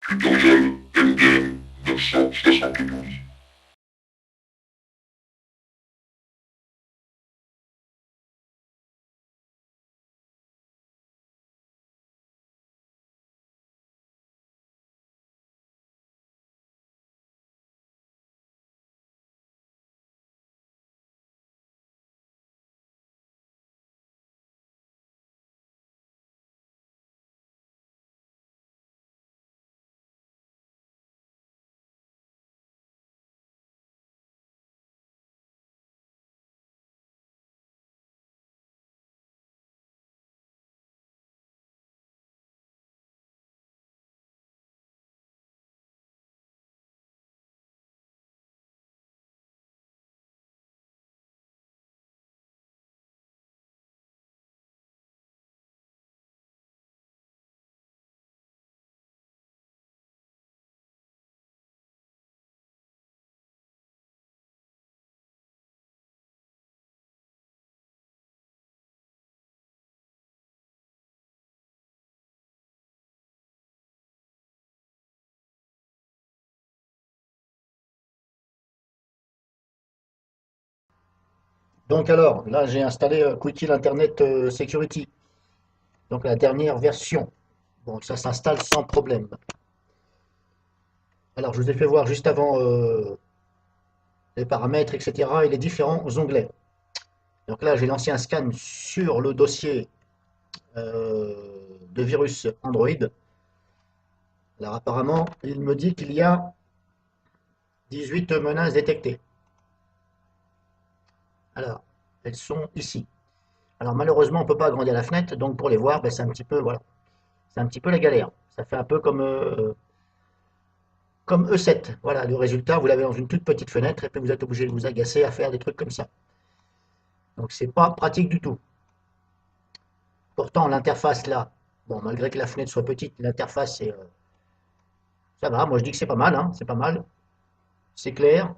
Tutoriel Endgame 972. Donc alors, là j'ai installé Quickie Internet Security, donc la dernière version. Bon, ça s'installe sans problème. Alors je vous ai fait voir juste avant les paramètres, etc. et les différents onglets. Donc là j'ai lancé un scan sur le dossier de virus Android. Alors apparemment, il me dit qu'il y a 18 menaces détectées. Alors, elles sont ici. Alors malheureusement, on ne peut pas agrandir la fenêtre, donc pour les voir, ben, c'est un petit peu, voilà, c'est un petit peu la galère. Ça fait un peu comme E7. Voilà, le résultat, vous l'avez dans une toute petite fenêtre et puis vous êtes obligé de vous agacer à faire des trucs comme ça. Donc c'est pas pratique du tout. Pourtant, l'interface là, bon, malgré que la fenêtre soit petite, l'interface, ça va. Moi, je dis que c'est pas mal, hein, c'est pas mal. C'est clair,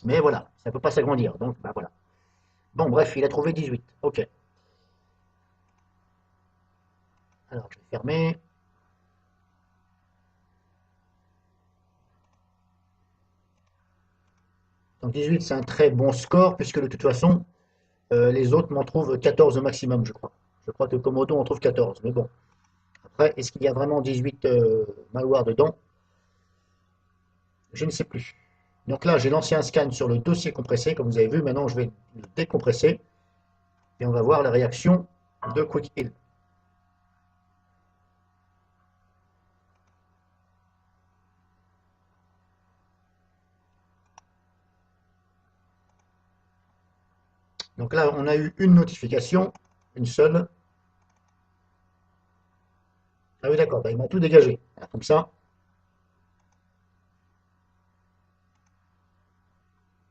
mais voilà, ça peut pas s'agrandir. Donc, bah voilà. Bon, bref, il a trouvé 18. Ok. Alors, je vais fermer. Donc, 18, c'est un très bon score, puisque de toute façon, les autres m'en trouvent 14 au maximum, je crois. Je crois que Komodo en trouve 14. Mais bon, après, est-ce qu'il y a vraiment 18 malwares dedans? Je ne sais plus. Donc là, j'ai lancé un scan sur le dossier compressé, comme vous avez vu. Maintenant, je vais le décompresser et on va voir la réaction de Quick Heal. Donc là, on a eu une notification, une seule. Ah oui, d'accord, bah, il m'a tout dégagé. Alors, comme ça,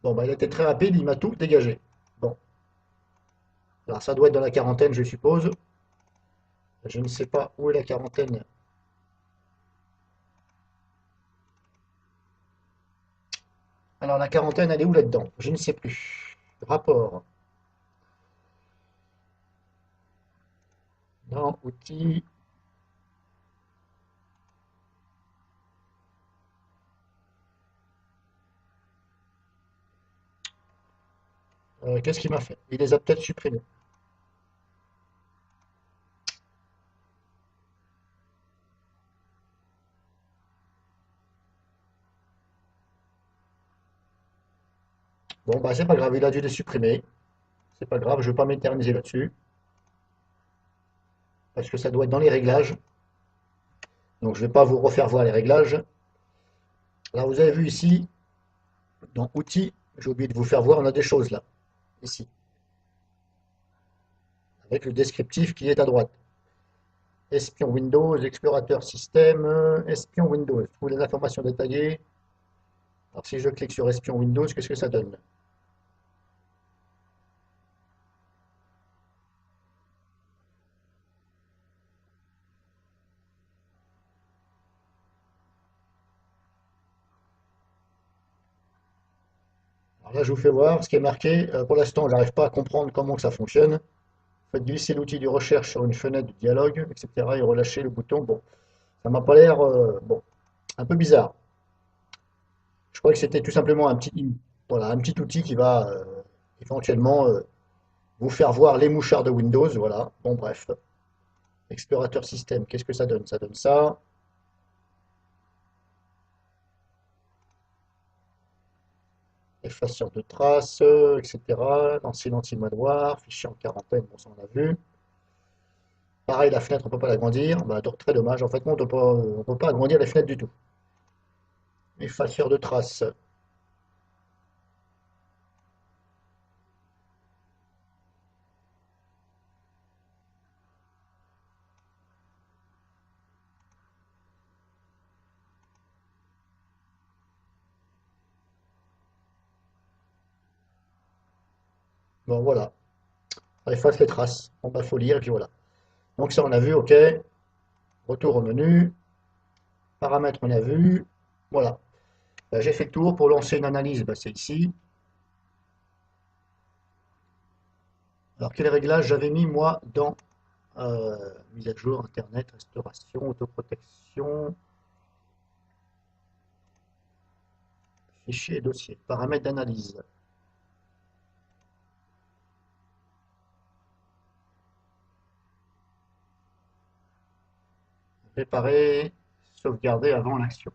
bon, bah, il était très rapide, il m'a tout dégagé. Bon, alors ça doit être dans la quarantaine, je suppose. Je ne sais pas où est la quarantaine. Alors la quarantaine, elle est où là-dedans? Je ne sais plus. Rapport. Non, outils. Qu'est-ce qu'il m'a fait? Il les a peut-être supprimés. Bon, bah c'est pas grave, il a dû les supprimer. C'est pas grave, je ne vais pas m'éterniser là-dessus. Parce que ça doit être dans les réglages. Donc je ne vais pas vous refaire voir les réglages. Alors vous avez vu ici, dans outils, j'ai oublié de vous faire voir, on a des choses là, ici, avec le descriptif qui est à droite. Espion Windows, explorateur système, espion Windows. Trouver les informations détaillées. Alors si je clique sur espion Windows, qu'est-ce que ça donne? Alors là, je vous fais voir ce qui est marqué. Pour l'instant, je n'arrive pas à comprendre comment que ça fonctionne. Faites glisser l'outil de recherche sur une fenêtre de dialogue, etc. et relâchez le bouton. Bon, ça m'a pas l'air bon, un peu bizarre. Je crois que c'était tout simplement voilà, un petit outil qui va éventuellement vous faire voir les mouchards de Windows. Voilà. Bon, bref. Explorateur système, qu'est-ce que ça donne? Ça donne ça. Effaceur de traces, etc. Lancer l'anti-malware, fichier en quarantaine, bon, ça on a vu. Pareil, la fenêtre, on ne peut pas l'agrandir. Bah, donc, très dommage. En fait, on ne peut pas agrandir les fenêtres du tout. Effaceur de traces. Bon, voilà. Ça efface les traces. On va faut lire, et puis voilà. Donc, ça, on a vu, OK. Retour au menu. Paramètres, on a vu. Voilà. Bah, j'ai fait le tour. Pour lancer une analyse, bah, c'est ici. Alors, quel réglage j'avais mis, moi, dans mise à jour, Internet, restauration, autoprotection, fichier et dossier, paramètres d'analyse, réparer, sauvegarder avant l'action.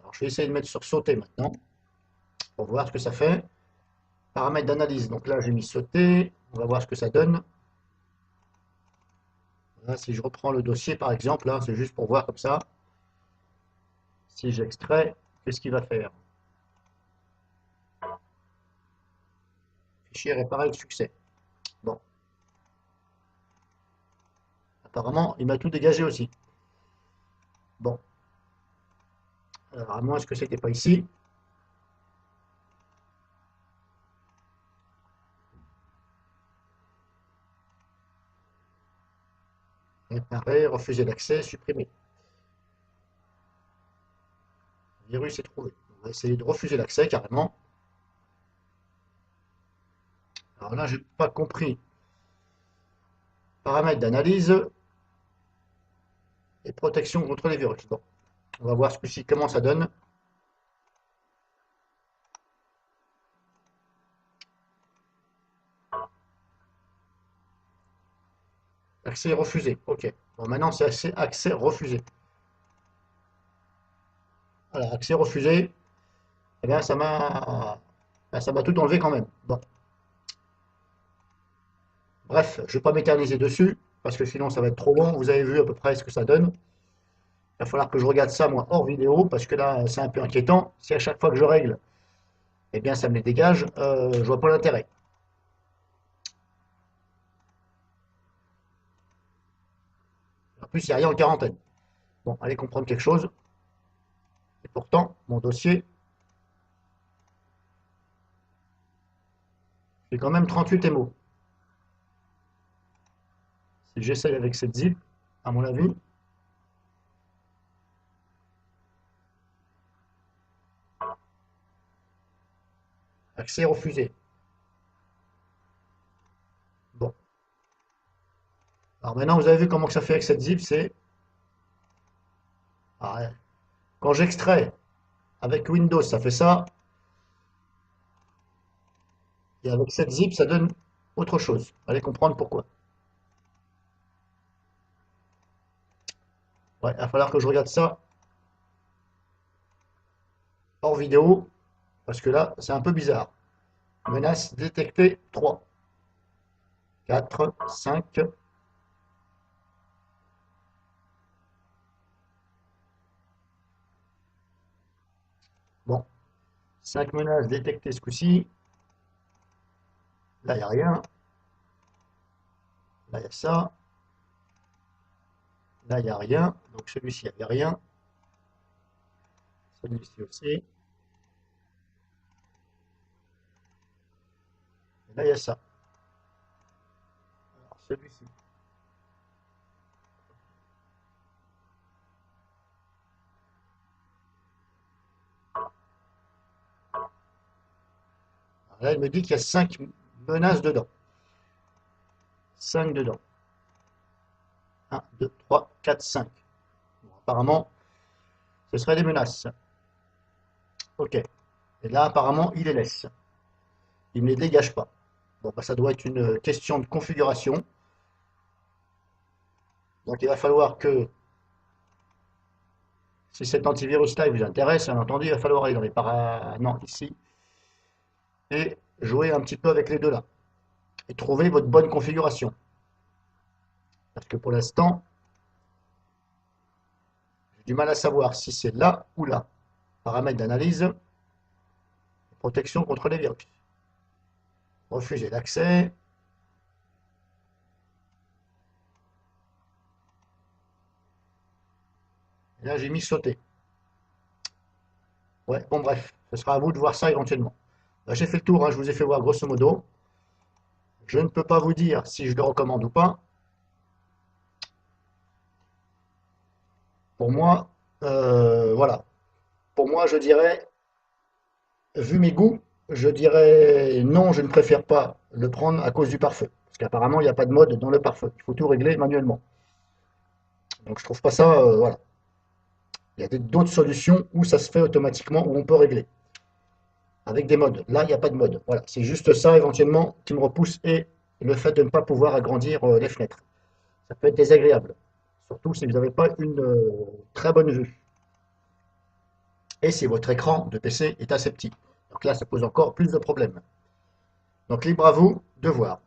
Alors, je vais essayer de mettre sur sauter maintenant pour voir ce que ça fait. Paramètres d'analyse, donc là j'ai mis sauter, on va voir ce que ça donne. Là, si je reprends le dossier par exemple, là c'est juste pour voir comme ça. Si j'extrais, qu'est-ce qu'il va faire? Fichier réparé avec succès. Bon, apparemment il m'a tout dégagé aussi. Bon, alors à moins que c'était pas ici. Réparer, refuser l'accès, supprimer. Le virus est trouvé. On va essayer de refuser l'accès carrément. Alors là, j'ai pas compris. Paramètres d'analyse et protection contre les virus. Bon, on va voir ce coup-ci comment ça donne. Accès refusé. Ok. Bon, maintenant c'est accès refusé. Voilà, accès refusé. Eh bien, ça m'a tout enlevé quand même. Bon. Bref, je ne vais pas m'éterniser dessus, parce que sinon ça va être trop long. Vous avez vu à peu près ce que ça donne. Il va falloir que je regarde ça, moi, hors vidéo, parce que là, c'est un peu inquiétant. Si à chaque fois que je règle, eh bien, ça me les dégage, je vois pas l'intérêt. En plus, il n'y a rien en quarantaine. Bon, allez comprendre quelque chose. Et pourtant, mon dossier, fait quand même 38 MO. Si j'essaye avec cette zip, à mon avis, accès refusé. Bon. Alors maintenant, vous avez vu comment que ça fait avec cette zip, c'est... Ah, quand j'extrais avec Windows, ça fait ça. Et avec cette zip, ça donne autre chose. Allez comprendre pourquoi. Ouais, il va falloir que je regarde ça hors vidéo, parce que là, c'est un peu bizarre. Menace détectée 3, 4, 5. Bon, 5 menaces détectées ce coup-ci. Là, il n'y a rien. Là, il y a ça. Là, il n'y a rien. Donc celui-ci, il n'y avait rien. Celui-ci aussi. Et là, il y a ça. Alors, celui-ci. Là, il me dit qu'il y a 5 menaces dedans. 5 dedans. 1, 2, 3, 4, 5. Bon, apparemment, ce seraient des menaces. Ok. Et là, apparemment, il les laisse. Il ne les dégage pas. Bon, bah, ça doit être une question de configuration. Donc, il va falloir que, si cet antivirus-là vous intéresse, bien entendu, il va falloir aller dans les non, ici, et jouer un petit peu avec les deux là. Et trouver votre bonne configuration. Parce que pour l'instant, j'ai du mal à savoir si c'est là ou là. Paramètres d'analyse, protection contre les virus. Refuser l'accès. Et là, j'ai mis sauter. Ouais, bon bref, ce sera à vous de voir ça éventuellement. Là, j'ai fait le tour, hein, je vous ai fait voir grosso modo. Je ne peux pas vous dire si je le recommande ou pas. Pour moi, voilà. Pour moi, je dirais, vu mes goûts, je dirais non, je ne préfère pas le prendre à cause du pare-feu. Parce qu'apparemment, il n'y a pas de mode dans le pare-feu. Il faut tout régler manuellement. Donc je trouve pas ça, voilà. Il y a d'autres solutions où ça se fait automatiquement, où on peut régler. Avec des modes. Là, il n'y a pas de mode. Voilà. C'est juste ça éventuellement qui me repousse et le fait de ne pas pouvoir agrandir les fenêtres. Ça peut être désagréable. Surtout si vous n'avez pas une très bonne vue. Et si votre écran de PC est assez petit. Donc là, ça pose encore plus de problèmes. Donc libre à vous de voir.